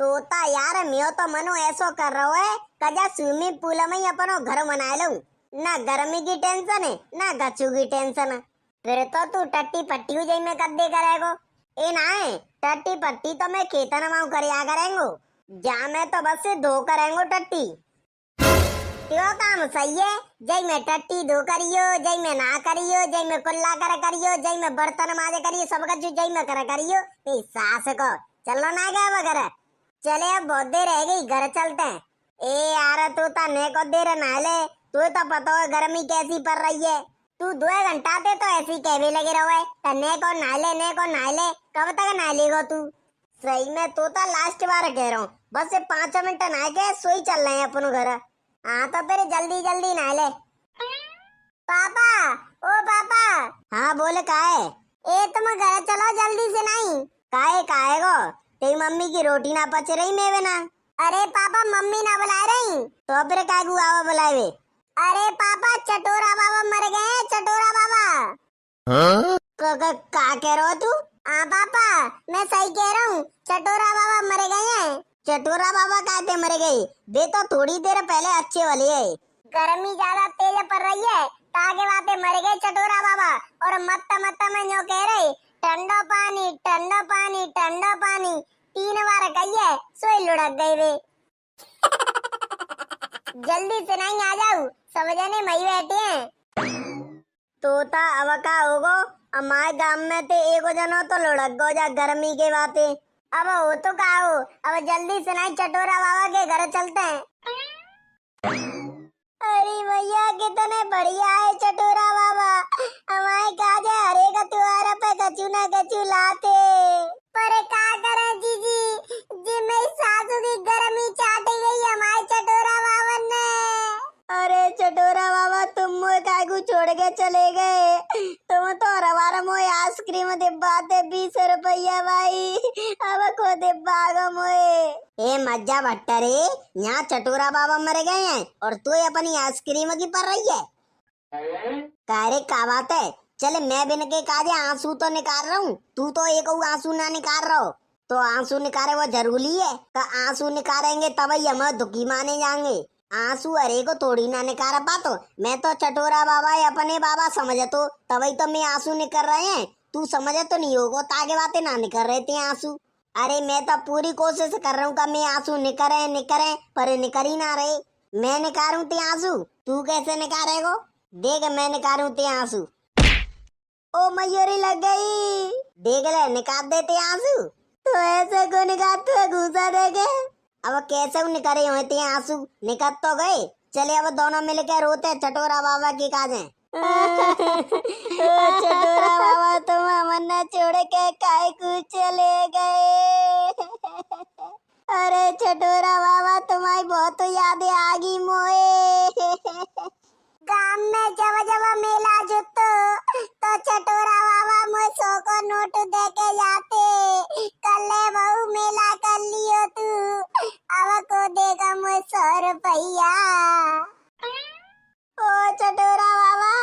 तोता यार मियो तो मनो ऐसो कर रहो है कजा स्विमिंग पूल में ही अपनो घर बना लूं। ना गर्मी की टेंशन है ना गच्चू की टेंशन है। फिर तो तू टट्टी पट्टी हो जाई में कद्दे करेगो। ए ना है टट्टी पट्टी तो मैं खेतन में करिया करेंगो। जा मैं तो बस से धो करेंगो टट्टी। त्यो काम सही है। जय में टट्टी धो करियो, जय में ना करियो, जय में कुल्ला कर करियो, जय में बर्तन माजे करियो, सब कुछ जय में कर करियो। तेरी सास को चलो ना गया वगैरह। चले अब बहुत देर रह गई, घर चलते हैं। ए यार तू तने को देर नहले, तू तो पता है गर्मी कैसी पड़ रही है। तू 2 घंटा ते तो ऐसी कहवे लगे रहो है तने को नहले ने को नहले। कब तक नहलेगो तू? सही में तो लास्ट बार कह रहा हूँ, बस 5 मिनट नहा के सोई चल रहे हैं अपन घर। हाँ तो फिर जल्दी जल्दी नहले। पापा, ओ पापा। हाँ बोले का है? ए तुम घर चलो जल्दी से। नहीं काहे गो तेरी मम्मी की रोटी ना पच रही मेवे ना। अरे पापा मम्मी ना बुला रही तो फिर काय गुआवा बुलावे? अरे पापा चटोरा बाबा मर गए हैं, चटोरा बाबा। हाँ? का कह रहे हो तू? हाँ पापा मैं सही कह रहा हूँ, चटोरा बाबा मर गए हैं। चटोरा बाबा कहते मर गई? वे तो थोड़ी देर पहले अच्छे वाले है। गर्मी ज्यादा तेज पड़ रही है ताके बाते मर गए चटोरा बाबा। और मत्ता मत्ता में जो कह रहे ठंडा पानी ठंडा पानी ठंडा पानी 3 बार कहिए सोई लुढ़क गए वे। जल्दी से नहीं आ जाओ, सब जने मई बैठे हैं। तोता अब का होगो? हमारे गांव में ते एगो जनो तो लुढ़क गो जा गर्मी के बाते। अब हो तो का हो, अब जल्दी से नहीं चटोरा बाबा के घर चलते हैं। अरे भैया कितने बढ़िया है चटोरा बाबा। हमारे काज हरे का त्योहार पे कचू ना कचू लाते। पर का करे जीजी, जी मेरी सासू की गर्मी चाटी गई हमारे चटोरा बाबा ने। अरे चटोरा बाबा तुम मोए कागू छोड़ के चले गए। तुम तो रवारा मोए आइसक्रीम दिब्बाते 20 रुपया भाई। अब को दिब्बा गो मोए। ए मज्जा भट्टरे, यहाँ चटोरा बाबा मर गए हैं और तू अपनी आइसक्रीम की पर रही है। कारे का बात है? चले मैं बिन के काजे आंसू तो निकाल रहा हूँ, तू तो एक आंसू ना निकाल रहा हो। तो आंसू निकाले वो जरूरी है? तो आंसू निकालेंगे तब ही हम दुखी माने जाएंगे। आंसू अरे को थोड़ी ना निकाल पातो। मैं तो चटोरा बाबा अपने बाबा समझे तो तभी तो मैं आंसू निकल रहे हैं। तू समझे तो नहीं होगा ताके बातें ना निकल रहे थे आंसू। अरे मैं तो पूरी कोशिश कर रहा हूँ कि मैं आंसू निकरे पर निकल ही ना रहे। मैं निकालूं ते आंसू, तू कैसे निकालेगो? देख मैं निकालूं ते आंसू। ओ मयूरी लग गई। देख ले निकाल देते आंसू। तो ऐसे को निकालते है घूसा देके। अब कैसे निकले होते आंसू? निकल तो गए। चले अब दोनों मिलकर रोते चटोरा बाबा की काजे। चटोरा बाबा तुम हमने छोड़ के काय को चले गए। अरे चटोरा बाबा तुम्हारी बहुत यादें आ गई मोए। गांव में जब जब मेला जुटतो तो चटोरा बाबा मुझे 100 को नोट दे के जाते। कल बहू मेला कर लियो तू, अब को देगा मुझे 100 रुपया। ओ चटोरा बाबा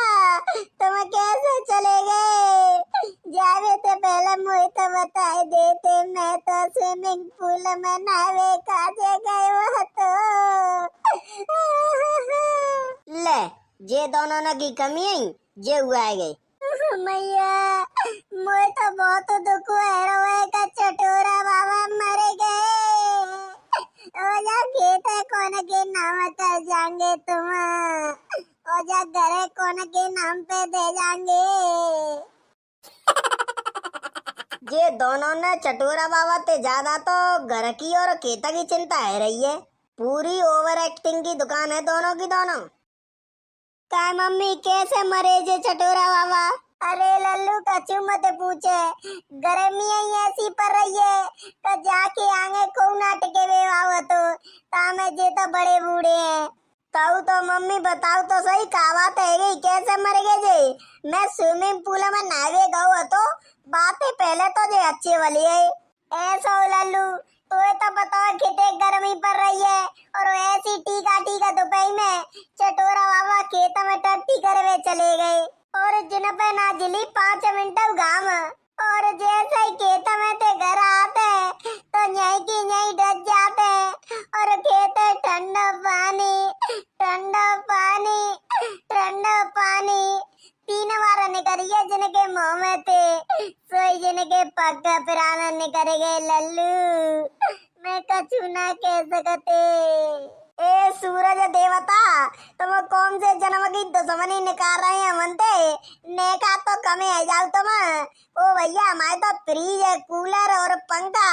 तुम कैसे चले गए? जावे तो पहले मुझे तो बताए देते, मैं तो स्विमिंग पूल में नहावे काजे गए वो तो। ले जे दोनों न की कमी है जे हुआ है गई। मैया मुझे तो बहुत दुख है का चटोरा बाबा मर गए। ओजा खेत है कौन के नाम कर जाएंगे तुम? ओजा घर है कौन के नाम पे दे जाएंगे? ये दोनों ने चटोरा बाबा ते ज्यादा तो घर की और खेत की चिंता है रही है। पूरी ओवर एक्टिंग की दुकान है दोनों की दोनों। काय मम्मी कैसे मरे जे चटोरा बाबा? अरे लल्लू कछु मत पूछे, गर्मी ऐसी पड़ रही है तो जाके आगे को ना टिके वे तो तामे जे तो बड़े बूढ़े हैं। ताऊ तो मम्मी बताओ तो सही का बात है गई कैसे मर गए जे? मैं स्विमिंग पूल में नहावे गयो तो बातें पहले तो जे अच्छी वाली है। ऐसा लल्लू तो बताओ कितने गर्मी पड़ रही है और ऐसी टीका दोपहर में चटोरा बाबा खेत में टट्टी करवे चले गए और जिन पे ना जिली 5 मिनट घाम। और जैसे ही खेत में ते घर आते तो यही की यही डज गए लल्लू, मैं कछु ना कह सकते। ए सूरज देवता, तुम कौन से जन्म की दुश्मनी निकाल रहे हैं मनते? नेका तो कमे है जाओ तुम। ओ भैया, हमारे तो फ्रिज है, कूलर और पंखा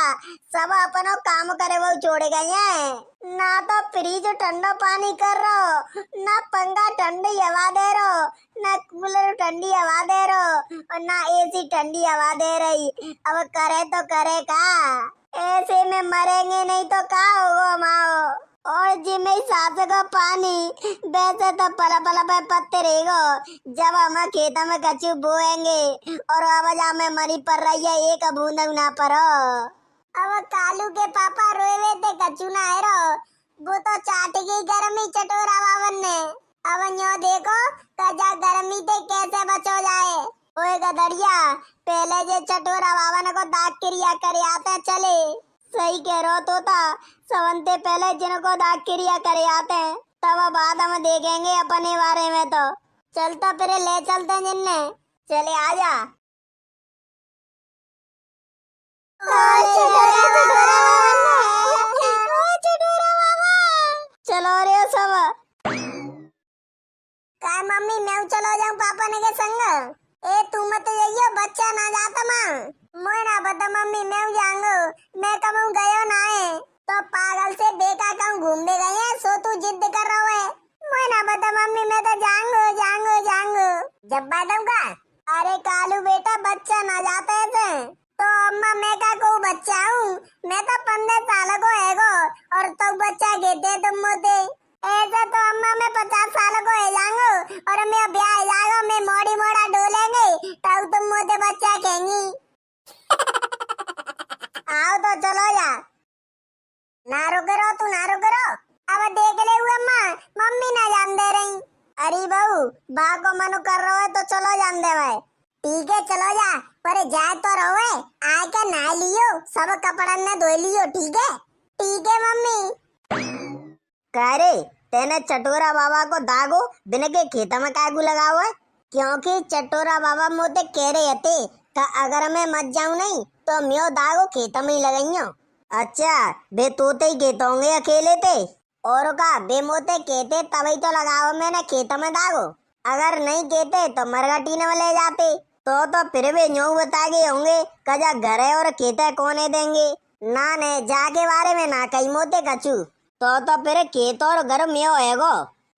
सब अपनो काम करे वो छोड़ गए हैं। ना तो फ्रिज ठंडा पानी कर रहो, ना पंखा ठंडी हवा दे रहो, ना कूलर ठंडी हवा दे रहो, और ना एसी ठंडी हवा दे रही। अब करे तो करे का? ऐसे में मरेंगे नहीं तो का होगा माओ। और जिमे सांस का पानी वैसे तो पला पला पे पत्ते रहेगो। जब हम खेत में कछु बोएंगे और आवाज में मरी पर रही है, एक बूंद ना परो। अब कालू के पापा रोए थे कछु ना है रो, वो तो चाट गई गर्मी चटोरा बावन ने। अब यो देखो कजा गर्मी ते कैसे बचो जाए। ओए गदड़िया, पहले जे चटोरा बावन को दाग क्रिया करे आते चले। सही कह रहो तोता, सवंते पहले जिनको दाग क्रिया करे आते हैं, तब बाद हम देखेंगे अपने बारे में। तो चलता फिर ले चलते जिन्ने। चले आजा। चलो रे सब। काय मम्मी, मैं चलो जाऊं पापा ने के संग? ए तू मत जाइयो, बच्चा ना जाता मां। मोय ना बता मम्मी, मैं जाऊंगा। मैं कब गयो ना है तो पागल से बेका कहूं घूमने गए हैं, सो तू जिद कर रहा है। मोय ना बता मम्मी, मैं तो जाऊंगा। जब बादूंगा। अरे कालू बेटा, बच्चा ना जाता है तो अम्मा मैं का को बच्चा हूँ? मैं तो 15 साल को हैगो और तो बच्चा कहते तुम मोते। ऐसा तो अम्मा मैं 50 साल को है जाऊंगा और मैं ब्याह जाऊंगा, मैं मोड़ी मोड़ा डोलेंगे तब तुम मोते बच्चा कहेंगी। आओ तो चलो जा। ना रुक रो, तू ना रुक रो। अब देख ले हुआ अम्मा, मम्मी ना जान दे रही। अरे बहू, बा को मनु कर रहा है तो चलो जान दे भाई। ठीक है चलो जा, पर जाए तो रहो। आए का ना लियो, सब कपड़ा ने धो लियो। ठीक है मम्मी। करे तेने चटोरा बाबा को दागो बिना के खेत में कागू लगा हुआ है? क्योंकि चटोरा बाबा मोते कह रहे थे कि अगर मैं मत जाऊं नहीं तो म्यो दागो खेत में ही लगाइयो। अच्छा, बे तोते ही कहते होंगे अकेले थे और का बे मोते कहते तभी तो लगाओ मैंने खेत में दागो। अगर नहीं कहते तो मरघटी ने ले जाते। तो फिर भी न्यू बता गए होंगे कजा घर है और खेत है कोने देंगे। ना ने जाके बारे में ना कहीं मोते कछु। तो फिर खेत और घर में होएगो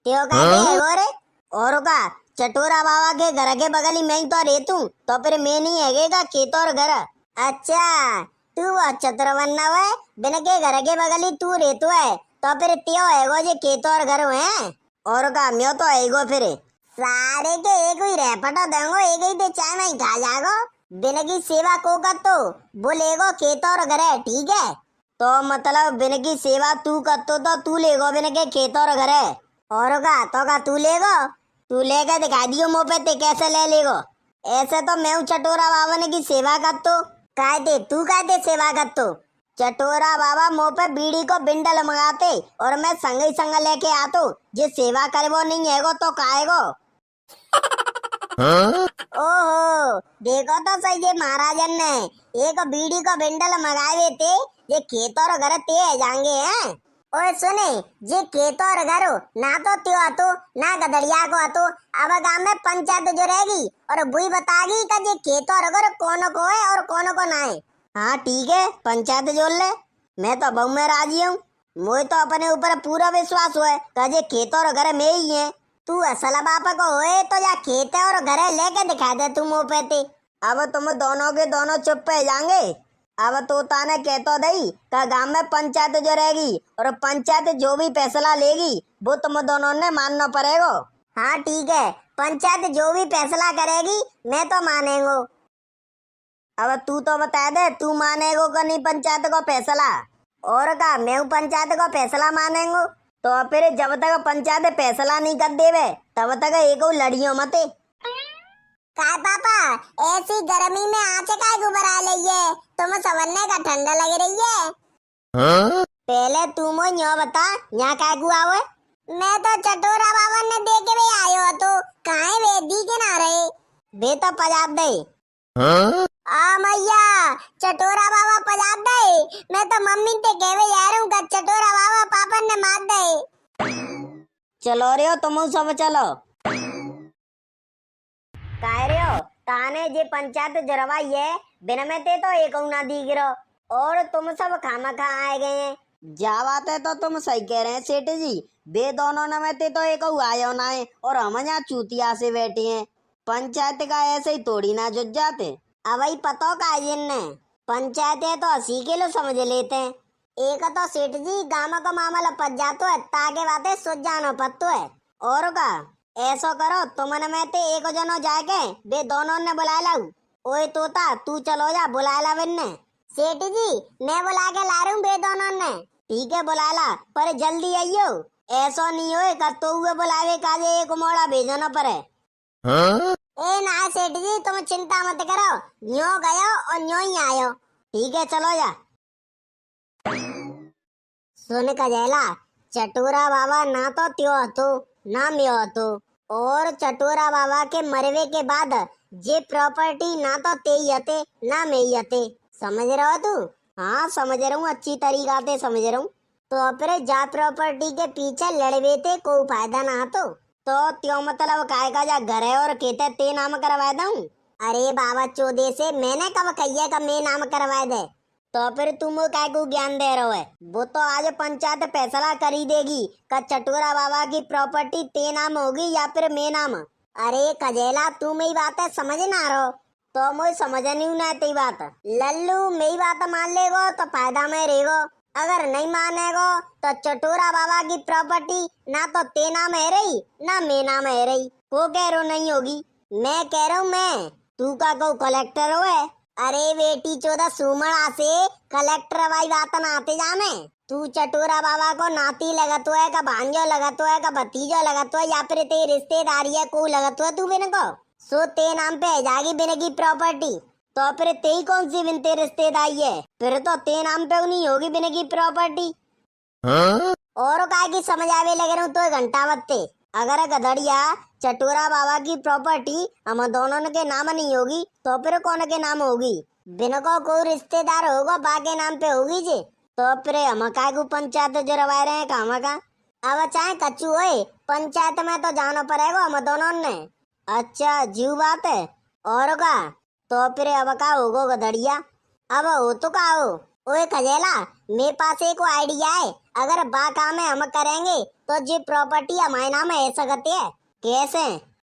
त्यो कहते है रे। और का चटोरा बाबा के घर के बगल ही मैं तो रहतू, तो फिर मैं नहीं हैगेगा खेत और घर। अच्छा, तू वो चतुर बनना है, बिना के घर के बगल ही तू रहतू है, तो फिर त्यो हैगो जे खेत और घर है। और का मैं तो हैगो फिर सारे के एक ही रह पटा देंगो, एक ही दे चाय में खा जागो। बिना की सेवा को कर तो बोलेगो खेत और घर है। ठीक है, तो मतलब बिन की सेवा तू करतो तो तू लेगो बिन के खेत और घर है। और का तू लेगो, तू लेके दिखा दियो मुँह पे ते कैसे ले लेगो। ऐसे तो मैं चटोरा बाबा ने की सेवा करतो। तू कहते सेवा करतो? चटोरा बाबा मुँह पे बीड़ी को बिंडल मंगाते और मैं संग ही संग लेके आतो। जे सेवा करे वो नहीं हैगो तो काहेगो। ओहो, देखो तो सही है महाराजन ने एक बीड़ी को बिंडल मंगाए थे। ये खेत और घर ते जाएंगे हैं। ओए सुने, जे खेत और घर हो ना तो त्यो आतो ना गदड़िया को आतो। अब गांव में पंचायत जो रहेगी और बुई बतागी कि जे खेत और घर कौन को है और कौन को ना है। हाँ ठीक है, पंचायत जोड़ ले। मैं तो बहु में राजी हूँ। मुझे तो अपने ऊपर पूरा विश्वास हुआ है कि जे खेत और घर में ही है। तू असल बापा को होए तो या खेत और घर लेके दिखा दे तू मुँह पे। अब तुम दोनों के दोनों चुप पे जाएंगे। अब तो ताने कहतो दई का गांव में पंचायत जो रहेगी और पंचायत जो भी फैसला लेगी वो तुम दोनों ने मानना पड़ेगा। हाँ ठीक है, पंचायत जो भी फैसला करेगी मैं तो मानेंगो। अब तू तो बता दे, तू मानेगो कि नहीं पंचायत को फैसला? और का मैं पंचायत को फैसला मानेंगो। तो फिर जब तक पंचायत फैसला नहीं कर देवे तब तक एक लड़ियों मते। काय पापा, ऐसी गर्मी में आँचे काय घुबरा रही है? तुम सवरने का ठंडा लग रही है। हाँ? पहले तुम यो बता, यहाँ काय गुआ हुए? मैं तो चटोरा बाबा ने देखे भी आयो तो काहे वे दी के ना रहे? बे तो पजाब दे। हाँ? आ मैया चटोरा बाबा पजात दे। मैं तो मम्मी ते कहवे जा रहा हूँ चटोरा बाबा पापा ने मार दे। चलो रे तुम सब चलो कह रहे हो ताने जे पंचायत जरवाई है बिन में ते तो एक ना दी गिरो और तुम सब खामा खा आए गए हैं। जा बात है तो तुम सही कह रहे हैं सेठ जी। बे दोनों न में ते तो एक आयो ना है और हम यहाँ चूतिया से बैठे हैं। पंचायत का ऐसे ही तोड़ी ना जुट जाते। अब ही पतो का जिनने पंचायत है तो 80 किलो समझ लेते हैं। एक तो सेठ जी गामा का मामला पच जातो है ताके बातें सोच जानो पत्तो है। और का ऐसो करो तुमने में ते एक जनो जाके बे दोनों ने बुला लाऊ। ओए तोता तू चलो जा बुला ला बिन्ने। सेठ जी मैं बुला के ला रहा हूँ बे दोनों ने। ठीक है बुला ला पर जल्दी आइयो। ऐसो नहीं होए का तो हुए बुलावे काजे एक मोड़ा भेजना पड़े। हाँ? ए ना सेठ जी तुम चिंता मत करो न्यो गयो और न्यो ही आयो। ठीक है चलो जा। सुन कजेला चटोरा बाबा ना तो त्यो हतो ना म्यो हतो और चटोरा बाबा के मरवे के बाद जे प्रॉपर्टी ना तो ते ही हते ना मैं ही हते। समझ रहा हो तू? हाँ समझ रहा हूँ अच्छी तरीका से समझ रहा हूँ। तो फिर जा प्रॉपर्टी के पीछे लड़वे थे कोई फायदा ना तो त्यों मतलब काय का जा घर है और कहते ते नाम करवा दूं। अरे बाबा चोदे से मैंने कब कहिए का मैं नाम करवा दे। तो फिर तुम काय को ज्ञान दे रहे हो? वो तो आज पंचायत फैसला करी देगी का चटोरा बाबा की प्रॉपर्टी ते नाम होगी या फिर मैं नाम। अरे कजेला तू मेरी बात है समझ ना रहो तो मुझे समझ नहीं ना तेरी बात। लल्लू मेरी बात मान लेगो तो फायदा में रहेगो अगर नहीं मानेगो तो चटोरा बाबा की प्रॉपर्टी ना तो ते नाम है रही ना मैं नाम है रही। को कह रहा नहीं होगी? मैं कह रहा हूँ मैं। तू का को कलेक्टर हो है? अरे बेटी चौदह सुमड़ा से कलेक्टर वाली बात ना आते जाने। तू चटोरा बाबा को नाती लगत है का भांजो लगत है का भतीजो लगत है या फिर तेरी रिश्तेदारी है को लगत है तू बिन को सो ते नाम पे है जागी बिन की प्रॉपर्टी। तो फिर तेरी कौन सी बिनते रिश्तेदारी है? फिर तो ते नाम पे नहीं होगी बिन की प्रॉपर्टी। हाँ? और काय की समझ आवे लगे रहूं तो घंटा बत्ते। अगर गधड़िया चटोरा बाबा की प्रॉपर्टी हम दोनों के नाम नहीं होगी तो फिर कौन के नाम होगी? बिन को कोई रिश्तेदार होगा बाके नाम पे होगी जे। तो फिर हम काय को पंचायत जरवा रहे हैं काम का। अब चाहे कच्चू होए पंचायत में तो जाना पड़ेगा हम दोनों ने। अच्छा जीव बात है और का तो फिर अब का होगो गधड़िया? अब हो तो का हो। ओए खजेला मेरे पास एक आइडिया है अगर बा काम हम करेंगे तो जी प्रॉपर्टी हमारे नाम है सकती है। कैसे?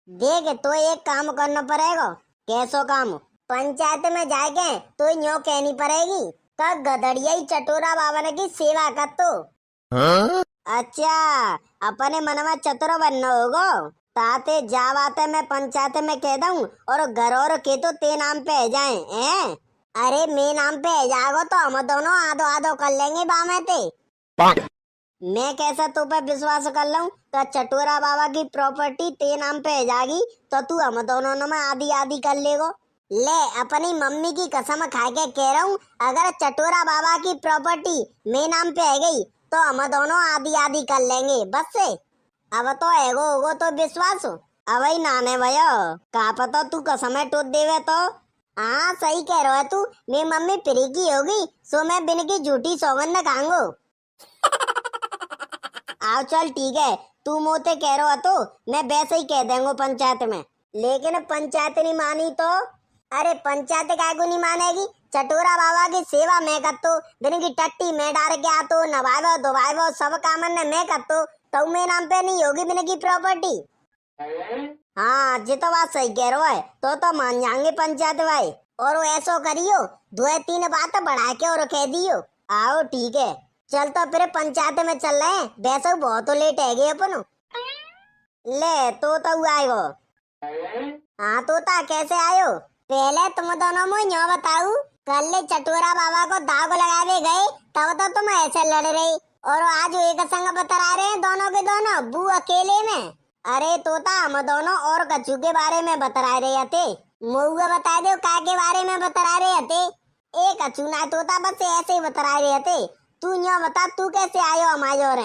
देख तो एक काम करना पड़ेगा। कैसो काम? पंचायत में जाके तो यूं कहनी पड़ेगी का गधड़िया ही चटोरा बाबा की सेवा कर तो। हाँ? अच्छा अपने मन में चतुर बनना होगा ताते जावाते मैं पंचायत में कह दूं और घर और के तो ते नाम पे जाए हैं। अरे मैं नाम पे जागो तो हम दोनों आधो आधो कर लेंगे बामे ते। मैं कैसा तू पे विश्वास कर लूं तो चटोरा बाबा की प्रॉपर्टी ते नाम पे जागी तो तू हम दोनों में आधी आधी कर लेगो। ले अपनी मम्मी की कसम खा के कह रहा हूँ अगर चटोरा बाबा की प्रॉपर्टी मैं नाम पे आ गई तो हम दोनों आधी आधी कर लेंगे बस से। अब तो एगो होगो तो विश्वास हो। अब ही नाने भयो का पता तू कसम टूट देवे तो। हाँ सही कह रहा है तू। मेरी मम्मी फ्री की होगी सो मैं बिन की झूठी सौगंध खाऊंगो। आओ चल ठीक है तू मोते कह रहा तो मैं वैसे ही कह देंगो पंचायत में। लेकिन पंचायत नहीं मानी तो? अरे पंचायत काय को नहीं मानेगी? चटोरा बाबा की सेवा मैं करतो बिन की टट्टी मैं डाल के आतो नवावो धोवावो सब काम ने मैं करतो तो मेरे नाम पे नहीं होगी बिन की प्रॉपर्टी। हाँ जी तो बात सही कह रहा है तो मान जाएंगे पंचायत भाई। और वो ऐसो करियो 2-3 बात बढ़ा के और कह दियो। आओ ठीक है चल तो फिर पंचायत में चल रहे हैं वैसे बहुत लेट है गए अपन। ले तो आयो। हाँ तोता कैसे आयो? पहले तुम दोनों में यो बताऊ कल चटोरा बाबा को दाग लगावे गए तब तो तुम ऐसे लड़ रहे और आज एक संग बतरा रहे हैं दोनों के दोनों बू अकेले में। अरे तोता हम दोनों और कच्चू के बारे में बतरा रहे थे। मुझे बता दो का के बारे में बतरा रहे थे? एक कच्चू ना तोता बस ऐसे ही बतरा रहे थे। तू यो बता तू कैसे आयो हमारे और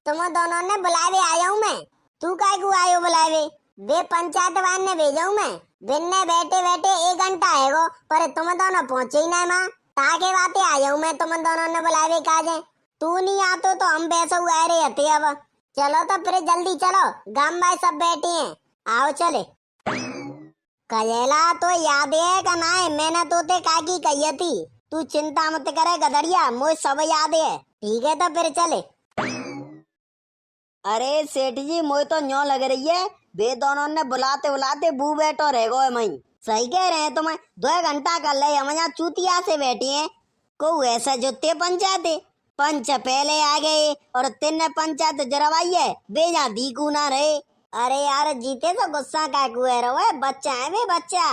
तुम दोनों ने बुलावे आया हूँ मैं। तू काय को आयो बुलावे? वे पंचायत वाले ने भेजा हूँ मैं। बिन्ने बैठे बैठे 1 घंटा है गो, पर तुम दोनों पहुंचे ही नहीं माँ। ताके बातें आ जाऊं मैं तुम दोनों ने बुलावे काजे। तू नहीं आतो तो हम वैसे हुआ रहे हते अब। चलो तो फिर जल्दी चलो, गांव में सब बैठे हैं, आओ चले। कजेला तो याद है का ना है, मैंने तो ते काकी कही थी। तू चिंता मत करे गदड़िया, मुझे सब याद है। ठीक है तो फिर चले। अरे सेठ जी मुझे तो न्यों लग रही है, वे दोनों ने बुलाते बुलाते बू बैठो रह गो मई। सही कह रहे हैं तुम्हें, 2 घंटा कर ले हम यहाँ चूतिया से बैठे हैं। को ऐसा जुत्ते पंचायत पंच पहले आ गए और 3 पंचायत जरवाई है, बेजा दीकू ना रहे। अरे यार जीते तो गुस्सा का कुए रहो, बच्चा है वे बच्चा।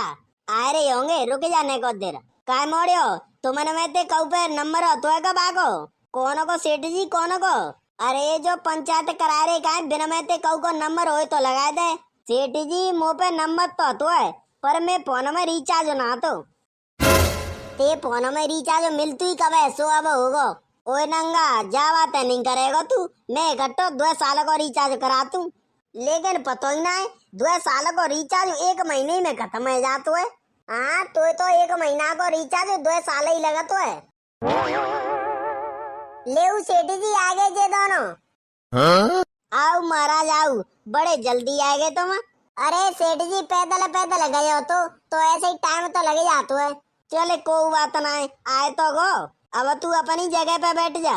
आ रहे होंगे, रुक जाने को देर। काय मोड़ियो तुमने में ते कऊ पे नंबर हो तो कब आगो? कौन को सेठ जी कौन को? अरे जो पंचायत करा रहे का बिना में ते कऊ को नंबर हो तो लगा दे। सेठ जी मुँह पे नंबर तो है, पर मैं फोन में रिचार्ज ना तो। ते फोन में रिचार्ज मिलती ही कब है, सो अब होगो। ओए नंगा जा बात नहीं करेगा तू, मैं इकट्ठो 2 साल को रिचार्ज करा तू। लेकिन पतो ही ना है, 2 साल को रिचार्ज 1 महीने में खत्म हो जातो है। हाँ तो 1 महीना को रिचार्ज 2 साल ही लगा तो है। ले सेठ जी आगे जे दोनों। हाँ? आओ महाराज आओ, बड़े जल्दी आ गए तुम। अरे सेठ जी पैदल पैदल गए हो तो ऐसे ही टाइम तो लगे जातो है। चले कोई बात ना है, आए तो गो। अब तू अपनी जगह पे बैठ जा।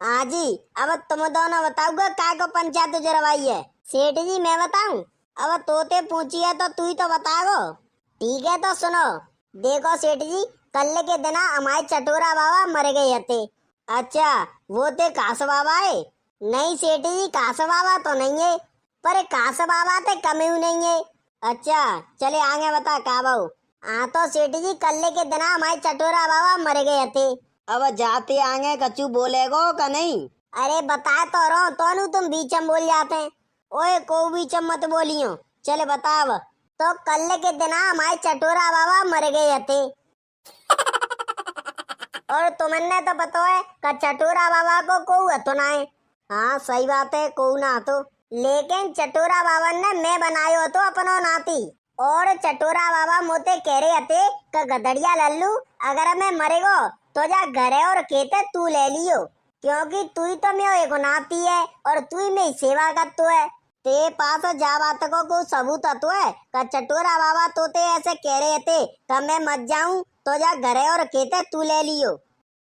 हाँ जी, अब तुम दोनों बताओगे का को पंचायत जरवाई है? सेठ जी मैं बताऊं? अब तोते पूछी है तो तू ही तो बताओ। ठीक है तो सुनो, देखो सेठ जी, कल के दिन हमारे चटोरा बाबा मर गए थे। अच्छा वो ते कास बाबा है? नहीं सेठ जी कास बाबा तो नहीं है, पर कास बाबा ते कमी नहीं है। अच्छा चले आगे बता का बाबू। हाँ तो सेठ जी कल के दिन हमारे चटोरा बाबा मर गए थे। अब जाते आगे कचू बोलेगो का नहीं? अरे बता तो रहो, तो तुम बीच में बोल जाते हैं। ओए को बीच में मत बोलियो, चले बताओ। तो कल के दिन हमारे चटोरा बाबा मर गए थे। और तुमने तो पता है कि चटोरा बाबा को कोई तो ना है। हाँ सही बात है, कोई ना तो, लेकिन चटोरा बाबा ने मैं बनायो तो अपनो नाती। और चटोरा बाबा मोते कह रहे थे कि गदड़िया लल्लू अगर मैं मरेगो तो जा घरे और खेते तू ले लियो, क्योंकि तू ही तो मैं एक नाती है और तू ही मेरी सेवा करतो है। ते पास जा बात को सबूत तो है कि चटोरा बाबा तोते ऐसे कह रहे थे कि मैं मत जाऊं तो जा घरे और खेते तू ले लियो।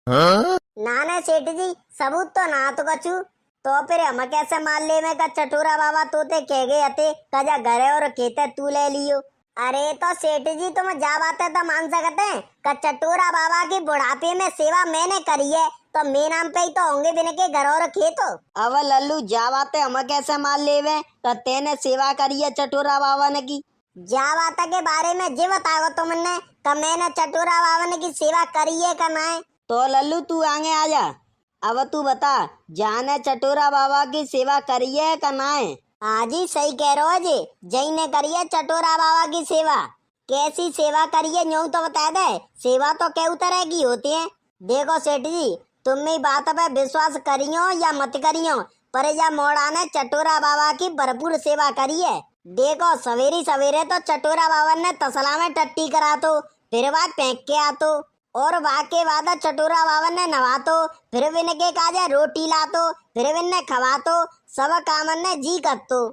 हाँ? ना सेठ जी सबूत तो ना तो कछु, तो फिर हम कैसे मान ले में का चटोरा बाबा तोते कह गए थे कजा घरे और खेते तू ले लियो। अरे तो सेठ जी तुम जा बातें तो मान सकते हैं कि चटोरा बाबा की बुढ़ापे में सेवा मैंने करी है तो मेरे नाम पे ही तो होंगे बिन के घर और खेत। अब लल्लू जा बातें हम कैसे मान लेवे कि तेने सेवा करी है चटोरा बाबा ने की? जा बात के बारे में जी बताओ तुमने कि मैंने चटोरा बाबा ने की सेवा करी है का ना है? तो लल्लू तू आगे आ जा, अब तू बता जाने चटोरा बाबा की सेवा करी है का ना है? हाँ जी सही कह रहे हो जी, जई ने करी है चटोरा बाबा की सेवा। कैसी सेवा करी है यूं तो बता दे, सेवा तो कई तरह की होती है। देखो सेठ जी तुम मेरी बात पे विश्वास करियो या मत करियो, पर या मोड़ा ने चटोरा बाबा की भरपूर सेवा करी है। देखो सवेरे सवेरे तो चटोरा बाबा ने तसला में टट्टी करा तो, फिर बाद फेंक के आतो, और वहाँ के बाद चटोरा बाबा ने नवा तो, फिर विन के काजे रोटी लातो, फिर विन ने खवा तो, सब काम ने जी करतो।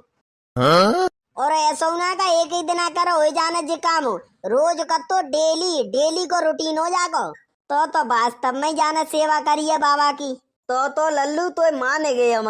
हाँ? और ऐसा ना का एक ही दिन करो हो जाने जी काम, रोज करतो, डेली डेली को रूटीन हो जागो। तो वास्तव में जाने सेवा करी है बाबा की। तो लल्लू तो मान गए हम।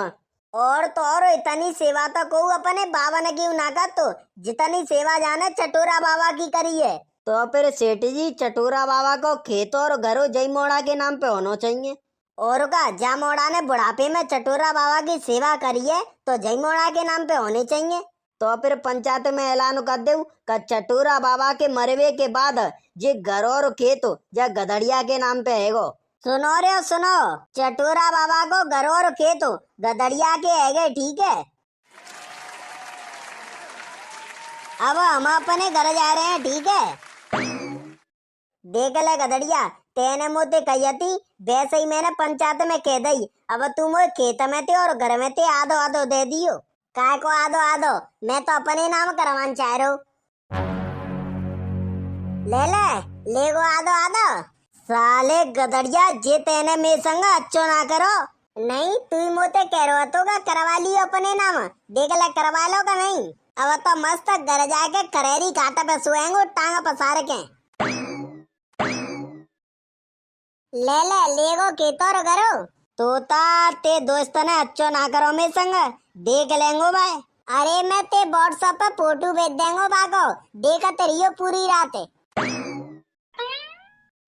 और तो और इतनी सेवा तो को अपने बाबा ने क्यों ना कर, तो जितनी सेवा जाने चटोरा बाबा की करी है। तो फिर सेठ जी चटोरा बाबा को खेत और घरों जय मोड़ा के नाम पे होना चाहिए। और का जा मोड़ा ने बुढ़ापे में चटोरा बाबा की सेवा करी है तो जय मोड़ा के नाम पे होने चाहिए। तो फिर पंचायत में ऐलान कर दे कि चटोरा बाबा के मरवे के बाद जे घर और खेत या गदड़िया के नाम पे हैगो। सुनो रे सुनो, चटोरा बाबा को घर और खेत गदड़िया के हैगे, ठीक है? अब हम अपने घर जा रहे हैं, ठीक है? देख ले गदड़िया, तेने मुझे कही थी वैसे ही मैंने पंचायत में कह दी। अब तू मुझे खेत में थे और घर में थे आधो आधो दे दियो। काय को आधो आधो, मैं तो अपने नाम करवान चाह रहा हूँ। ले ले ले गो आदो आदो। साले गदड़िया जे तेने में संग अच्छो ना करो। नहीं तू मोते कह रहा तो का करवा लियो अपने नाम। देख ले करवा लो का नहीं। अब तो मस्त घर जाके करेरी काटा पे सोएंगे टांग पसार के। ले गो के तो करो। तोता ते दोस्त ने अच्छो ना करो में संग देख लेंगो भाई। अरे मैं ते व्हाट्सएप पे फोटो भेज देंगो बाको। देखा तेरियो पूरी रात।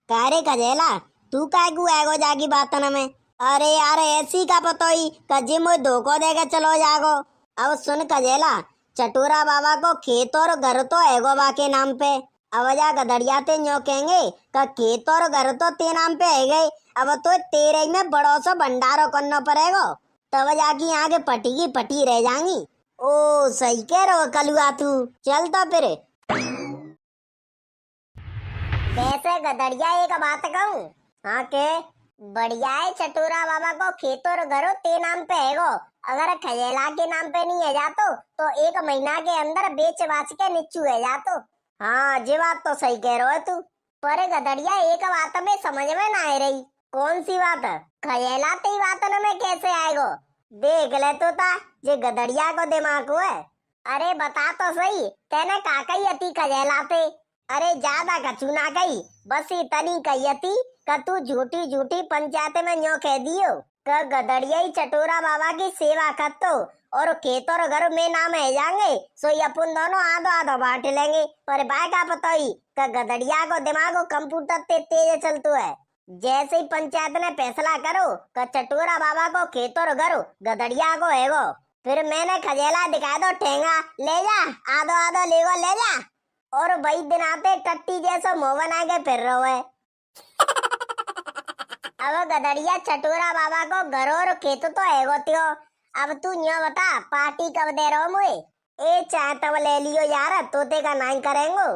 कारे कजेला तू काय गु आएगो जागी बात न में। अरे यार ऐसी का पतोई कजी मुझे धोखो देके चलो जागो। अब सुन कजेला चटूरा बाबा को खेत और घर तो एगो बा के नाम पे। अब जा गदड़िया ते न्यो कहेंगे का खेत और घर तो ते नाम पे है गई। अब तो तेरे में बड़ो सो भंडारो करना पड़ेगो तब जाके आगे पटी की पटी रह जाएंगी। ओ सही कह रहो कलुआ तू। चल तो फिर वैसे गदड़िया एक बात कहूँ। हाँ के बढ़िया है चटूरा बाबा को खेत और घरो ते नाम पे है गो। अगर खजेला के नाम पे नहीं है जातो तो 1 महीना के अंदर बेच बाच के निच्चू है जातो। हाँ जी बात तो सही कह रहे हो तू। पर गदड़िया एक बात में समझ में ना आ रही। कौन सी बात? खजेला तेरी बात न में कैसे आएगो? देख ले तो था जे गदड़िया को दिमाग हुआ है। अरे बता तो सही तेने काकई अति खजेला पे। अरे ज्यादा कछु ना कही बस इतनी कही का तू झूठी झूठी पंचायत में न्यो कह दियो का गदड़िया ही चटोरा बाबा की सेवा करतो और खेत और घर में नाम है जाएंगे सो ये अपन दोनों आधो आधो बांट लेंगे। पर बाय का पता ही का गदड़िया को दिमाग कंप्यूटर ते तेज चलतो है। जैसे ही पंचायत ने फैसला करो का चटोरा बाबा को खेत और घर गदड़िया को है गो फिर मैंने खजेला दिखा दो ठेंगा ले जा आधो आधो ले गो ले जा। और भाई दिन आते टट्टी जैसा मुंह बना के फिर रहो है। अब गदड़िया चटोरा बाबा को घर और खेत तो है गोतियो। अब तू न्यो बता पार्टी कब दे रहो मुझे? ए चाहे तब ले लियो यार तोते का नाई करेंगो।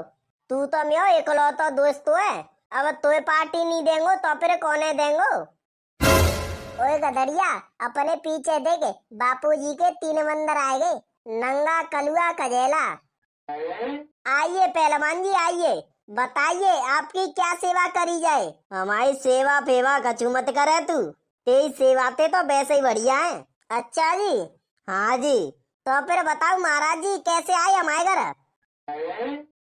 तू तो म्यो इकलौतो दोस्त है। अब तोय पार्टी नहीं देंगो तो फिर कोने देंगो? ओए गदड़िया अपने पीछे देखे बापूजी के 3 बंदर आए गए नंगा कलुआ खजेला। आइए पहलवान जी आइए बताइए आपकी क्या सेवा करी जाए? हमारी सेवा फेवा कछु मत करे तू। तेरी सेवाते तो वैसे ही बढ़िया है। अच्छा जी। हाँ जी। तो फिर बताओ महाराज जी कैसे आए हमारे घर?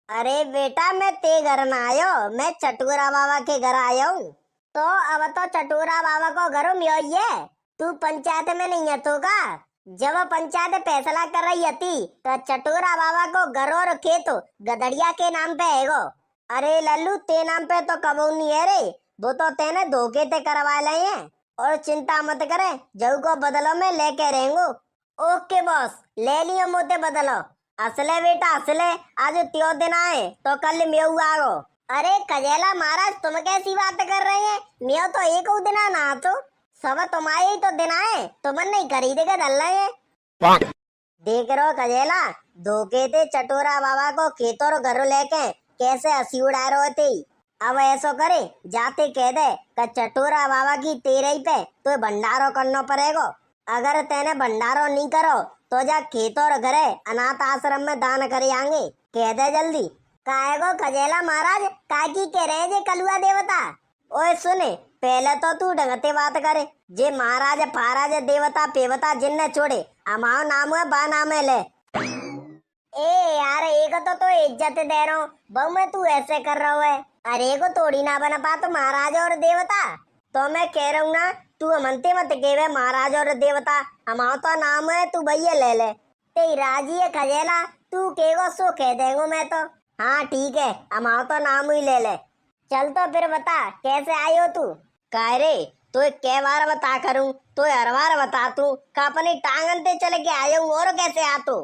अरे बेटा मैं ते घर ना आयो मैं चटूरा बाबा के घर आया हूँ। तो अब तो चटूरा बाबा को घर में ही है तू पंचायत में नहीं है तो का? जब पंचायत फैसला कर रही थी तो चटोरा बाबा को घर और खेत गदड़िया के नाम पे है गो। अरे लल्लू ते नाम पे तो कबू नहीं है रे वो तो तेने धोखे ते करवा ले हैं। और चिंता मत करे जऊ को बदलो में लेके रहेंगो। ओके बॉस ले लियो मोते बदलो। असले बेटा असले आज त्यो दिन आए तो कल मेऊ आगो। अरे कजेला महाराज तुम कैसी बात कर रहे हैं? मेयो तो एक दिन ना तो सब तुम्हारे ही तो दिन आए तुम नहीं खरीदेगा डल रहे हैं। देख रहो कजेला धोखे थे चटोरा बाबा को खेत और घर लेके कैसे हंसी उड़ा रहे थे। अब ऐसो करे जाते कह दे का चटोरा बाबा की तेरे ही पे तो भंडारो करना पड़ेगा। अगर तेने भंडारो नहीं करो तो जा खेत और घरे अनाथ आश्रम में दान करे आएंगे। कह दे जल्दी। काएगो खजेला महाराज काकी कह रहे जे कलुआ देवता? ओए सुने पहले तो तू ढंगते बात करे जे महाराज फाराज देवता पेवता जिन्ने छोड़े अमाओ नाम है बा नाम है ले। ए यार एक तो इज्जत दे रहा हूँ बहु मैं तू ऐसे कर रहा है। अरे को तोड़ी ना बना पा तो महाराज और देवता तो मैं कह रहा हूँ ना तू मनते मत केवे महाराज और देवता हमारा तो नाम है तू भैया ले ले। तेरी राजी है खजेला तू केगो सो कह देंगो मैं तो। हाँ ठीक है हमारा तो नाम ही ले ले। चल तो फिर बता कैसे आई हो तू? कायरे तो कै बार बता करूं तो हर बार बता तू का अपनी टांगन ते चल के आया हूँ और कैसे आ तू?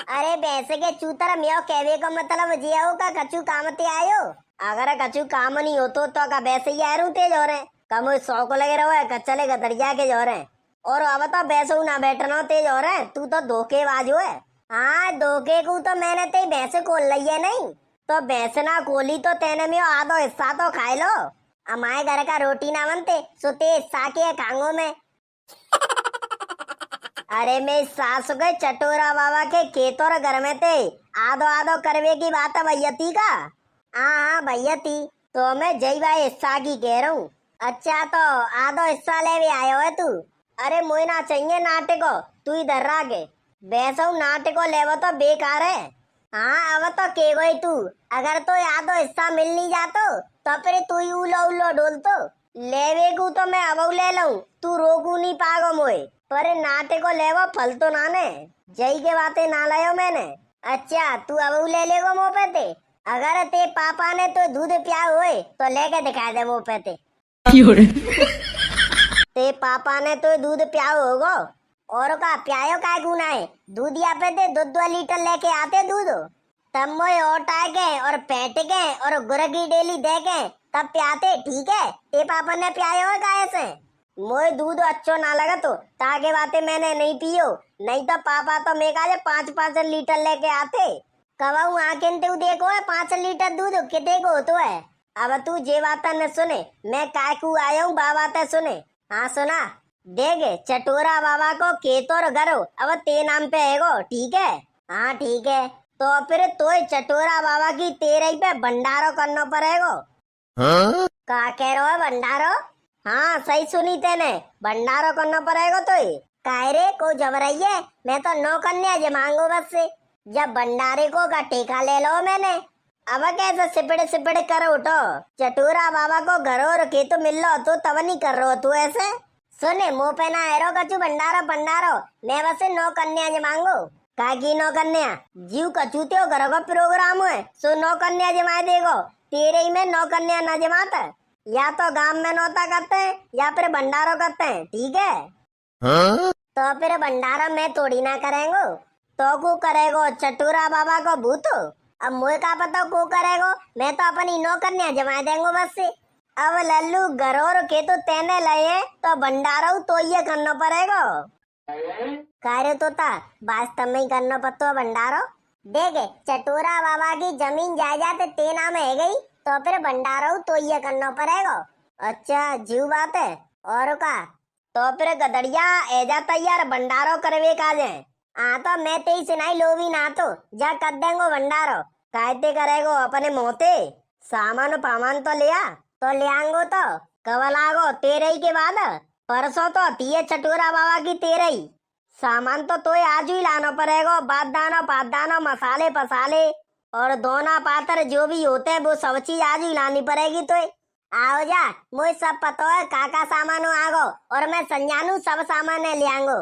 अरे वैसे के चूतर मियो कहवे का मतलब जिया हो का कछु काम ते आयो। अगर कछु काम नहीं हो तो का वैसे ही आ रू ते जो रहे कम 100 को लगे रहो है कच्चले गदड़िया के जो रहे और अब तो वैसे ना बैठना ते जो रहे तू तो धोखेबाज है। हाँ धोखे को तो मैंने ते भैंसे खोल ली है नहीं तो भैंस ना खोली तो तेने में आधो हिस्सा तो खाए लो। हमारे घर का रोटी ना बनते सो ते हिस्सा के खांगो में। अरे मैं सास के चटोरा बाबा के खेतों और घर में थे आधो आधो करवे की बात है भैया थी का। हाँ भैया थी तो मैं जय भाई हिस्सा की कह रहा हूँ। अच्छा तो आधो हिस्सा ले भी आयो है तू। अरे मुझे ना चाहिए नाटको, तू इधर रह के वैसा नाटको लेवो तो बेकार है। हाँ अब तो के गई तू, अगर तो आधो हिस्सा मिल नहीं जातो तो फिर तू ही उलो उलो डोल तो लेवे को तो मैं अब ले लूं, तू रोकू नहीं पागो मोए। पर नाटको लेवो फल तो ना ने जई के बातें ना लायो मैंने। अच्छा तू अब ले लेगो मुँह पे ते, अगर ते पापा ने तो दूध पिया हुए तो लेके दिखा दे मुँह पे ते। ते पापा ने तो दूध पिया होगो और का प्यायो काय गुना है, दूध या पे ते 2-2 लीटर लेके आते दूध, तब मोए ओटा के और पैट के और गुरगी डेली दे के तब प्याते, ठीक है। ते पापा ने पियायो है गाय से मोए दूध अच्छो ना लगा तो ताके बातें मैंने नहीं पियो, नहीं तो पापा तो मेरे का 5-5 लीटर लेके आते। कबाऊ आंखें तू देखो है 5 लीटर दूध कितने को तो है। अब तू जे बात न सुने, मैं काकू आया हूँ बाबा ते सुने। हाँ सुना देख, चटोरा बाबा को खेतों घरो अब ते नाम पे है गो, ठीक है। हाँ ठीक है तो फिर तो चटोरा बाबा की तेरे ही पे भंडारो करना पड़ेगो। हाँ? का कह रहे हो भंडारो? हाँ सही सुनी तेने, भंडारो करना पड़ेगा तो कायरे को जब रही है, मैं तो नो कन्या जमांगो बस से, जब भंडारे को का टेका ले लो मैंने। अब कैसे सिपड़े सिपड़े कर उठो, चटोरा बाबा को घरों रखे तो मिल लो तो तब नहीं कर रहो तू ऐसे। सुने मुँह पे ना एरो कचू भंडारो भंडारो, मैं बस नो कन्या जमांगो। काकी नो कन्या जीव कचूते हो घरों का प्रोग्राम है, सो नो कन्या जमाए देगो, तेरे ही में नो कन्या न जमाता, या तो गांव में नौता करते हैं या फिर भंडारो करते हैं, ठीक है। हाँ? तो फिर भंडारा मैं थोड़ी ना करेंगो, तो को करेगो चटूरा बाबा को भूतो। अब मुझे का पता को करेगो, मैं तो अपनी नो कन्या जमा देंगो बस से। अब लल्लू घरोर के तो तेने लये तो भंडारो तो ये करना पड़ेगो। कार्य तो था वास्तव में ही करना पड़ता भंडारो। देखे चटोरा बाबा की जमीन जायदाद ते नाम है गई तो फिर भंडारो तो ये करना पड़ेगा। अच्छा जीव बात है और का तो फिर गदड़िया एजा तैयार भंडारो करवे का जे। हाँ तो मैं ते सुनाई लो भी ना तो जा कर देंगो भंडारो, कायते करेगो अपने मोते। सामान पामान तो लिया तो ले आंगो तो कवल आगो तेरे ही के बाद परसों तो तीये चटोरा बाबा की तेरे ही सामान तो आज ही लाना पड़ेगा, बात दानो मसाले पसाले और दोना पातर जो भी होते हैं वो सब चीज आज ही लानी पड़ेगी। तो आओ जा मुझे सब पता है काका सामानो आगो और मैं संजानू सब सामान ले आंगो।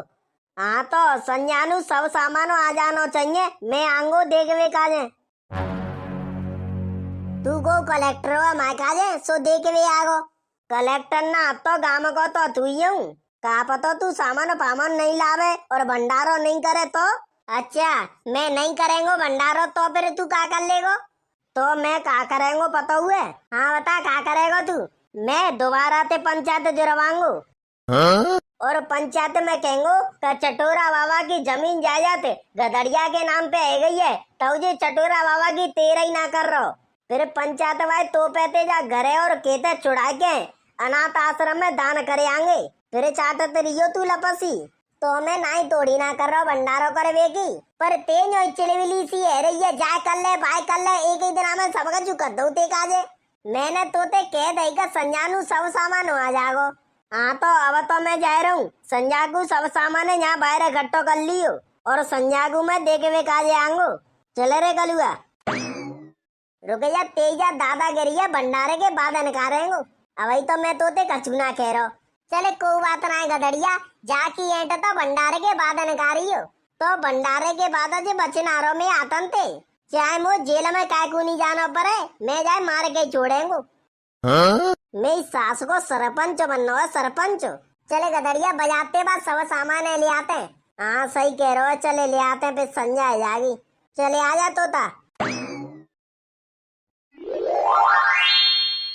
हाँ तो संजानू सब सामानो आ जानो चाहिए, मैं आंगो देखवे काजे। तू को कलेक्टर हो मैं काजे सो देखवे आगो। कलेक्टर ना अब तो गाँव को तो तू ही हूँ, का पता तू सामान पामान नहीं लावे और भंडारो नहीं करे तो। अच्छा मैं नहीं करेंगो भंडारो तो फिर तू का कर लेगो? तो मैं का करेंगो पता हुए? हाँ बता का करेगो तू? मैं दोबारा ते पंचायत जुड़वाऊंगो। हाँ? और पंचायत में कहेंगो का चटोरा बाबा की जमीन जायदाद गदड़िया के नाम पे है गई है तो जे चटोरा बाबा की तेरा ही ना कर रहो। फिर पंचायत वाले तो पैते जा घरे और केते चुड़ा के अनाथ आश्रम में दान करे आएंगे। फिर चाहते रियो तू लपसी तो मैं नाई तोड़ी ना कर रहा भंडारो करवे की, पर तेज चिलविली सी है रही है, जाए कर ले भाई कर ले एक ही दिन में सबका चुका दो ते काजे। मैंने तो ते कह दई का संजानू सब सामान आ जागो। हाँ तो अब तो मैं जा रहा हूँ, संजागू सब सामान है यहाँ बाहर इकट्ठो कर लियो और संजागू में देखे हुए काजे आंगो। चले रे गलुआ रुके जा तेजा दादागिरी है भंडारे के बाद नकारेंगो। अवई तो मैं तोते कचुना कह रहा। चले कोई बात ना है गदड़िया, जाकी एंट तो भंडारे के बाद नकारी हो तो भंडारे के बाद जो बचनारो में आतन थे चाहे मो जेल में काकू नहीं जाना पड़े, मैं जाए मार के छोड़ेंगो। हाँ? मैं सास को सरपंच बनना है सरपंच। चले गदड़िया बजाते बाद सब सामान ले आते हैं। हाँ सही कह रहे हो, चले ले आते हैं फिर संजय आ जाएगी। चले आ जा तोता।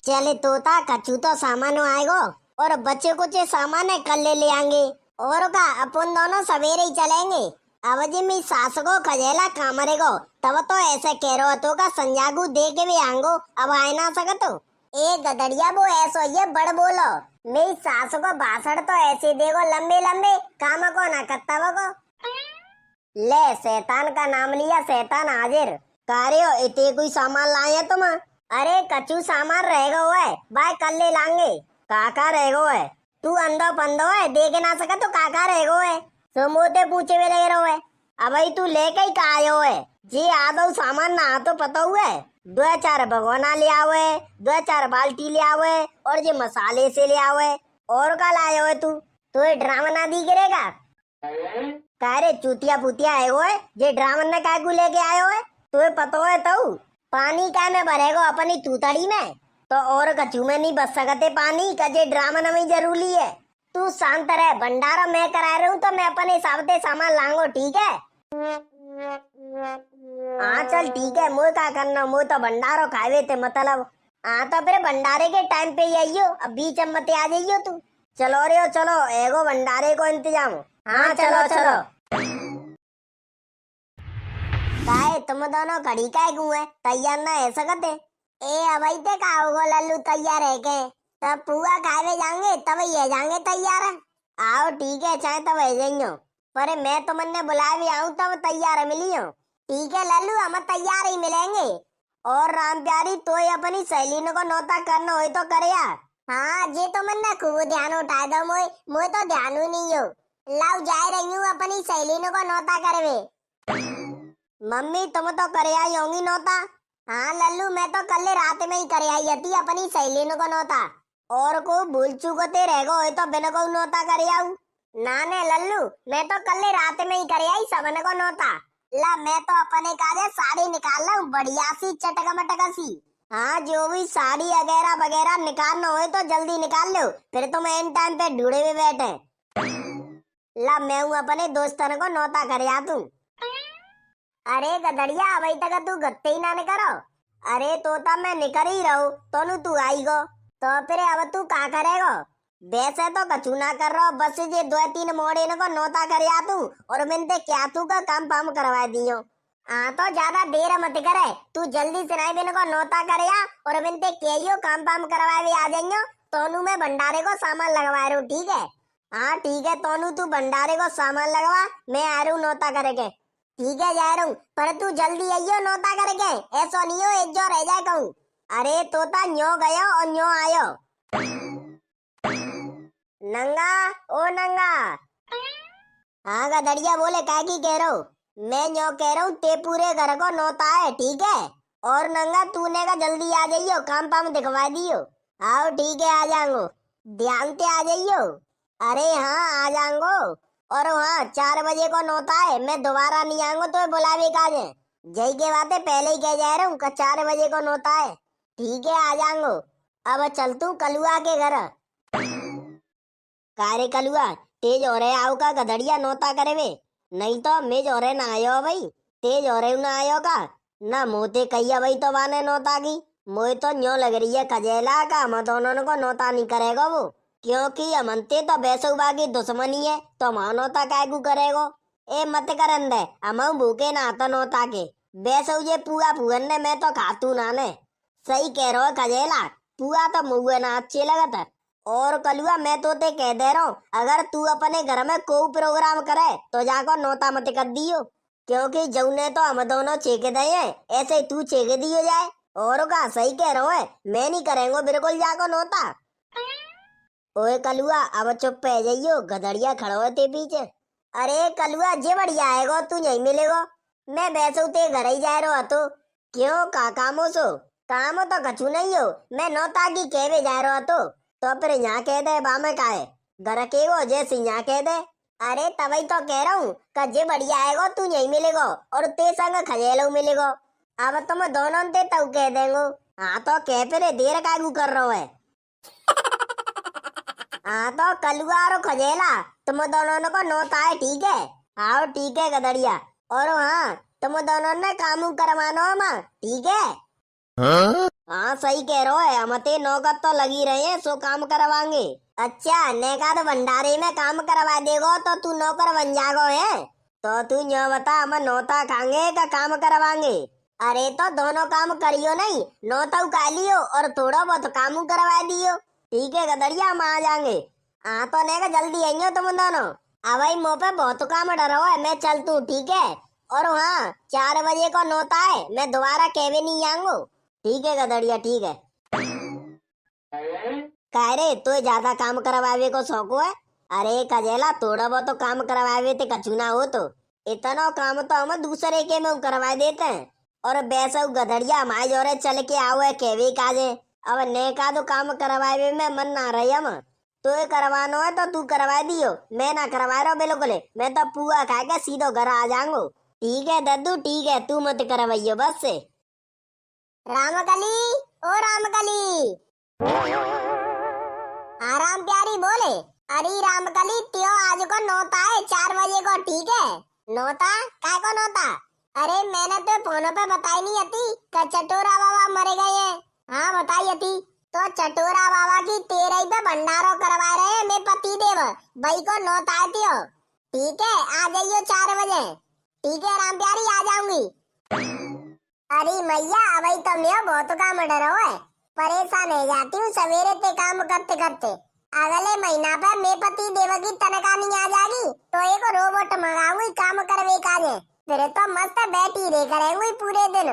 चले तोता कचू तो सामान आएगो और बच्चे कुछ सामान कल ले आएंगे और का अपन दोनों सवेरे ही चलेंगे। अब जी मैं सास को खजेला कामरेगो तब तो ऐसे कह रहे हो तो का संजागू दे के भी आंगो अब आए ना सकतो। ए गदड़िया वो ऐसो ये बड़ बोलो, मेरी सासू को भाषण तो ऐसे देगो लंबे लंबे, काम को ना करता को। ले शैतान का नाम लिया, शैतान हाजिर। कार्यो इतने कोई सामान लाए तुम? अरे कछु सामान रह गो है भाई, कल ले लाएंगे। काका रह गो है, तू अंधो पंधो है, देख ना सका तो काका रह गो है। सो मोते पूछे में लगे रहो है। अब भाई तू लेके ही का आयो है जी? आदो सामान ना तो पता हुआ है, 2-4 भगोना ले आवे, 2-4 बाल्टी ले आवे, और जे मसाले से ले आवे। और का लायो है तू? तो ये ड्रामा ना दी गिरेगा? कारे चूतिया पुतिया है वो है जे ड्रामा ने काय को लेके आयो है? तुम्हें पता है तो पानी काय में भरेगो अपनी तूतड़ी में, तो और कचू में नहीं बच सकते पानी का, जे ड्रामा में जरूरी है। तू शांत रह, भंडारा मैं करा रही हूँ तो मैं अपने हिसाब से सामान लाऊंगा, ठीक है? हाँ चल ठीक है, मुझे क्या करना, मुझे तो भंडारो खावे थे मतलब। हाँ तो फिर भंडारे के टाइम पे ही आइयो, अब बीच में मत आ जाइयो तू। चलो रे चलो, एगो भंडारे को इंतजाम। हाँ चलो चलो। काहे तुम दोनों खड़ी काहे गु है? तैयार ना है सकते? ए अबई ते का होगो लल्लू तैयार है के? तब पुआ खावे जाएंगे तब ये जाएंगे तैयार है। आओ ठीक है, चाहे तब है जाइयो, पर मैं तुमने बुला भी आऊं तब तैयार मिलियो। ठीक है लल्लू, हम तैयार ही मिलेंगे। और राम प्यारी तो अपनी सहेली को नौता करना हो तो करे यार। हाँ जी तुमने खूब ध्यान उठा दो, मोए तो ध्यान ही नहीं हो। लाओ जा रही हूँ अपनी सहेली को नौता करवे। मम्मी तुम तो करे आई होंगी नौता? हाँ लल्लू, मैं तो कल रात में ही करे आई थी अपनी सहेली को नौता। और को भूल चुकते रह गो तो बिन को नौता करे आऊ ना ने लल्लू, मैं तो कल रात में ही करे आई सबने को नौता। ला मैं तो अपने काजे साड़ी निकाल ला बढ़िया सी चटका मटका सी। हाँ जो भी साड़ी वगैरह वगैरह निकालना हो तो जल्दी निकाल लो, फिर तो मैं इन टाइम पे ढूंढे में बैठे। ला मैं हूँ अपने दोस्तों को नौता करे आ तू। अरे गदड़िया अभी तक तू गत्ते ही ना निकरो। अरे तोता मैं निकर ही रहूं तो तू आई गो, तो फिर अब तू का करेगो? वैसे तो कछु ना कर रहा, बस ये 2-3 मोड़े को नौता कर आ तू, और मैंने क्या तू का काम पाम करवा दियो। हाँ तो ज्यादा देर मत करे, तू जल्दी से नहीं बिन को नौता करे आ, और मैंने कहियो काम पाम करवाए आ जाइयो। तोनू मैं भंडारे को सामान लगवा रहा हूँ, ठीक है? हाँ ठीक है, तोनू तू भंडारे को सामान लगवा, मैं आ रहा हूँ नौता करके। ठीक है जा रहा हूँ, पर तू जल्दी आइयो नौता करके, ऐसा नहीं हो एक जो रह जाए कहूँ। अरे तोता न्यो गयो और न्यो आयो। नंगा ओ नंगा। हाँ गदड़िया बोले काय की कह रहा हूँ? मैं न्यो कह रहा हूँ ते पूरे घर को नौता है, ठीक है? और नंगा तूने का जल्दी आ जाइयो, काम पाम दिखवा दियो। आओ ठीक है आ जाऊंगो, ध्यान से आ जाइयो। अरे हाँ आ जाऊंगो। और हाँ 4 बजे को नौता है, मैं दोबारा नहीं आऊंगा तो बुलावे काजे। जय के बातें पहले ही कह जा रहा हूँ 4 बजे को नौता है, ठीक है आ जाऊंगो। अब चल तू कलुआ के घर। कारे कलुआ तेज हो रहे आओ का गधड़िया नौता करे वे, नहीं तो मेज हो रहे ना आयो भाई, तेज हो रहे ना आयो का ना मोते कहिया भाई तो बाने नौता की। मोए तो न्यो लग रही है कजेला का हम दोनों को नौता नहीं करेगा वो, क्योंकि अमनते तो बैसुबा की दुश्मनी है, तो मां नौता कायगू करेगो? ए मत करन दे, हम भूखे ना तो नौता के बैसु जे पुआ पुअन ने मैं तो खातू ना ने। सही कह रहो कजेला, पुआ तो मुए ना अच्छे लगत। और कलुआ मैं तो ते कह दे रहा हूँ, अगर तू अपने घर में कोई प्रोग्राम करे तो जाको नौता मत कर दियो, क्योंकि जौने तो हम दोनों छेके दे हैं ऐसे ही तू छेके दियो जाए। और का सही कह रहा है, मैं नहीं करेंगे बिल्कुल जाको नौता। ओए कलुआ अब चुप पे जाइयो, गधड़िया खड़ो होते पीछे। अरे कलुआ जे बढ़िया आएगो तू यही मिलेगो, मैं बैसो ते घर ही जा रहा तो। क्यों का कामो सो? काम तो कछु नहीं हो, मैं नौता की कहवे जा रहा तो फिर यहाँ कह दे बामे का है घर के वो जैसे यहाँ कह दे। अरे तभी तो कह रहा हूँ जे बढ़िया आएगो तू यही मिलेगो और ते संग खजेलो मिलेगो। अब तुम दोनों ते तब कह देंगो। हाँ तो कह फिर देर कागू कर रहा है। हाँ तो कलुआ और खजेला तुम दोनों को नौता है, ठीक है? हाँ ठीक है गदड़िया, और हाँ तुम दोनों ने काम करवाना हम, ठीक है? हाँ सही कह रहे हो है, हम ते नौकत तो लगी रहे हैं सो काम करवाएंगे। अच्छा ने का तो भंडारे में काम करवा देगो तो तू नौकर बन जागो है, तो तू यो बता हम नौता खाएंगे का काम करवाएंगे? अरे तो दोनों काम करियो नहीं, नौता उका लियो और थोड़ा बहुत काम करवा दियो। ठीक है गदड़िया, हम आ जाएंगे। तो नहीं का जल्दी आएंगे तुम दोनों। अब भाई मुँह पे बहुत काम डरो है, मैं चलतू ठीक है। और हाँ 4 बजे को नौता है, मैं दोबारा केवे नहीं आऊंगा। ठीक है गदड़िया ठीक है। कह रे तो ज्यादा काम करवावे को शौक है? अरे कजेला थोड़ा बहुत तो काम करवावे थे, कछु ना हो तो। इतना काम तो हम दूसरे के में करवा देते हैं। और वैसा गधड़िया हमारे जोरे चल के आओ है केवी काजे। अब ने का तो काम करवावे में मन ना रही हम। तो ये करवानो है तो तू करवा दियो, मैं ना करवा रहा बिल्कुल। मैं तो पुआ खा के सीधो घर आ जाऊंगो। ठीक है दद्दू ठीक है, तू मत करवाइयो बस से। रामकली, ओ रामकली। आराम प्यारी बोले। अरे रामकली त्यो आज को नौता है 4 बजे को, ठीक है? नौता काय को नौता? अरे मैंने तो फोन पे बताई नहीं थी कि चटोरा बाबा मरे गए हैं। हाँ बताई थी। तो चटोरा बाबा की 13 पे भंडारो करवा रहे हैं मैं पति देव भाई को नौता है थियो। ठीक है आ जाइयो 4 बजे। ठीक है राम प्यारी आ जाऊंगी। अरे मैया अभी तो मैं बहुत काम डरो है, परेशान हो जाती हूँ सवेरे ते काम करते करते। अगले महीना पे मैं पति देव की तनख्वाह नहीं आ जाएगी तो एक रोबोट मंगाऊंगी काम करवे काजे, फिर तो मस्त बैठी रह करेंगी पूरे दिन।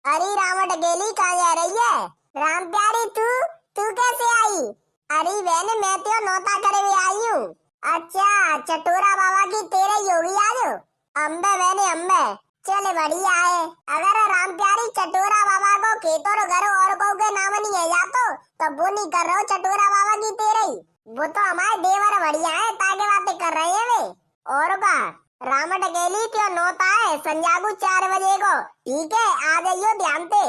अरे रावण गेली कहाँ जा रही है? राम प्यारी तू कैसे आई? अरे बहन मैं तो नौता करे हुए आई हूँ। अच्छा चटोरा बाबा की 13 होगी आज। अम्बे बहने अम्बे, चले बढ़िया है। अगर राम प्यारी चटोरा बाबा को खेतों घर और को के नाम नहीं है जातो तो वो नहीं कर रहे हो चटोरा बाबा की 13। वो तो हमारे देवर बढ़िया है, ताके बातें कर रहे हैं वे। और का राम डकेली क्यों नौता है संजागू 4 बजे को, ठीक है आ जाइयो ध्यान से।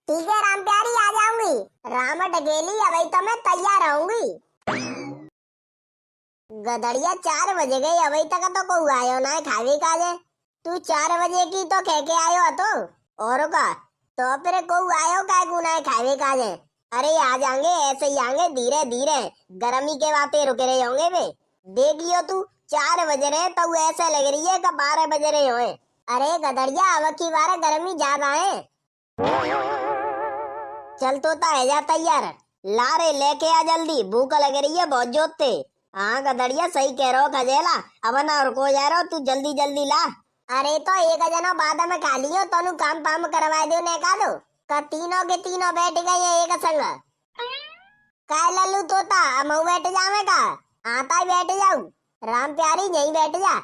ठीक है राम प्यारी आ जाऊंगी। राम डकेली अभी तो मैं तैयार रहूंगी। गदड़िया 4 बजे गई, अभी तक तो कोई आयो ना है खावे काजे। तू 4 बजे की तो कह के आयो तो और का तो फिर को आयो काय गुना है खावे काजे। अरे आ जाएंगे ऐसे ही आएंगे धीरे धीरे, गर्मी के बातें रुके रहे होंगे वे। देखियो तू 4 बजे रहे तो ऐसे लग रही है कि 12 बजे रहे होए। अरे गदड़िया अब की बार गर्मी ज्यादा है। चल तोता है जा तैयार, ला रे लेके आ जल्दी, भूख लग रही है बहुत जोते। हाँ गदड़िया सही कह रहो खजेला, अब ना रुको जा रहा तू जल्दी जल्दी ला। अरे तो एक जना बाद में खा लियो तो काम पाम करवा दो ने का दो का तीनों के तीनों बैठ गए हैं एक संग। काय लल्लू तोता हम बैठ जावे का? आता ही बैठ जाऊ। राम प्यारी यहीं बैठ जा।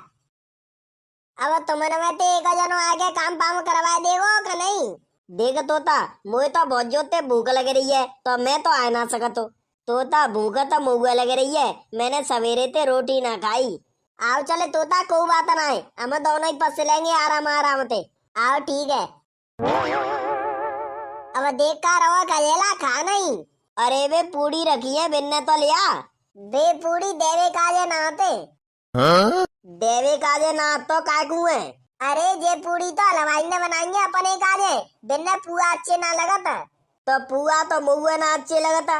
अब तुमने में तो एक जनो आके काम पाम करवा देगो का नहीं? देख तोता मुझे तो बहुत जोते भूख लग रही है तो मैं तो आ ना सकत हो। तोता भूख तो मुझे लग रही है, मैंने सवेरे ते रोटी ना खाई। आओ चले तोता कोई बात ना है, हम दोनों ही पस लेंगे आराम आराम से। आओ ठीक है। अब देख का रहो कजेला खा नहीं। अरे वे पूड़ी रखी है बिन्ने तो लिया। वे पूड़ी देवे काजे नाते। हाँ? देवे काजे ना तो काकू है। अरे जे पूड़ी तो हलवाई ने बनाएंगे अपने काजे, बिन्ने पुआ अच्छे ना लगता तो पुआ तो मुँह ना अच्छे लगता।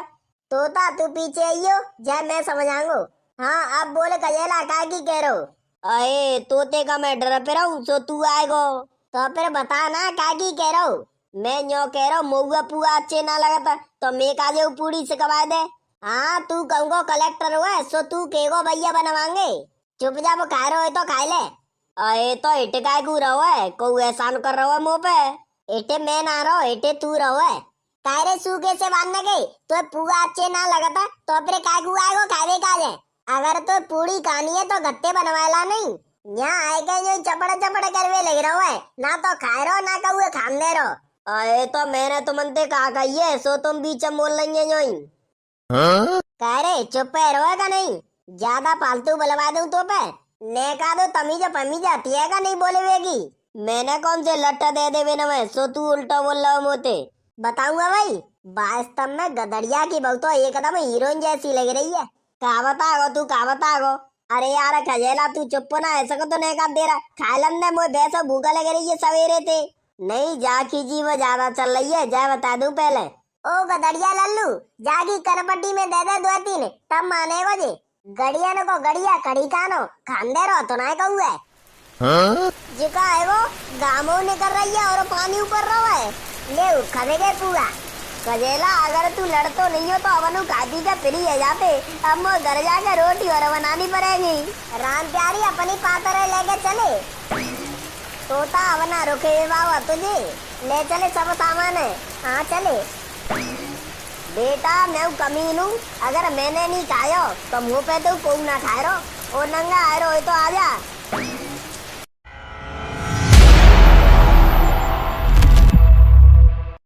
तोता तू पीछे आइयो जय मैं समझाऊंगो। हाँ अब बोले कजेला का की कह रहो? अरे तोते का मैं डर पे रहूं सो तू आएगो तो फिर बता ना का की कह रहो? मैं यो कह रहा हूँ मऊआ पुआ अच्छे ना लगता तो मैं काजे पूड़ी से कमा दे। हाँ तू कहूँगो कलेक्टर हुआ सो तू केगो भैया बनवाएंगे, चुपचाप खा रहे हो तो खा ले। अरे तो इटे काय कू रहो है, को एहसान कर रहो है मुँह पे। इटे मैं ना रहो इटे तू रहो है। कायरे सूखे से बांधने गई तो पुआ अच्छे ना लगता तो फिर काय कू आएगो खावे काजे। अगर तो पूरी कहानी है तो गत्ते बनवाला नहीं, यहाँ आए के जो चपड़ चपड़ करवे लग रहा है ना तो खाए रहो ना कहूँ खाने रहो। अरे तो मैंने तुमने कहा कही है सो तुम बीच में बोल लेंगे जो ही। हाँ? कह रहे चुप रहो का नहीं, ज्यादा फालतू बुलवा दूं तो पे ने का दो तमीज पमी जाती है का नहीं बोले वेगी। मैंने कौन से लट्टा दे दे बिना मैं सो तू उल्टा बोल रहा मोते। बताऊंगा भाई वास्तव में गदड़िया की बहू तो एकदम हीरोइन जैसी लग रही है। का बतागो तू का बतागो? अरे यार खजेला तू चुप ना, ऐसा को तो नहीं कर दे रहा। खालन ने मुझे भैंसा भूखा लग रही है सवेरे थे। नहीं जाकी जी वो ज्यादा चल रही है जा बता दूं पहले। ओ गदड़िया लल्लू जागी करपट्टी में दे दे 2-3 तब माने को जी। गड़िया को गड़िया कड़ी कानो खांदे रहो तो ना कहू है। हाँ? जिका है वो गामो निकल रही है और पानी ऊपर रहा है। ले खबे गए पूरा गजेला अगर तू लड़तो नहीं हो तो अवनु खाती का फ्री है जाते। अब मैं घर जाकर रोटी और बनानी पड़ेगी। राम प्यारी अपनी पातरे लेके चले। तोता अवना रुके बाबा तुझे ले चले सब सामान है। हाँ चले। बेटा मैं कमीन हूँ, अगर मैंने नहीं खायो तो मुँह पे तो कोई ना खाए रो। और नंगा आए रो तो आजा।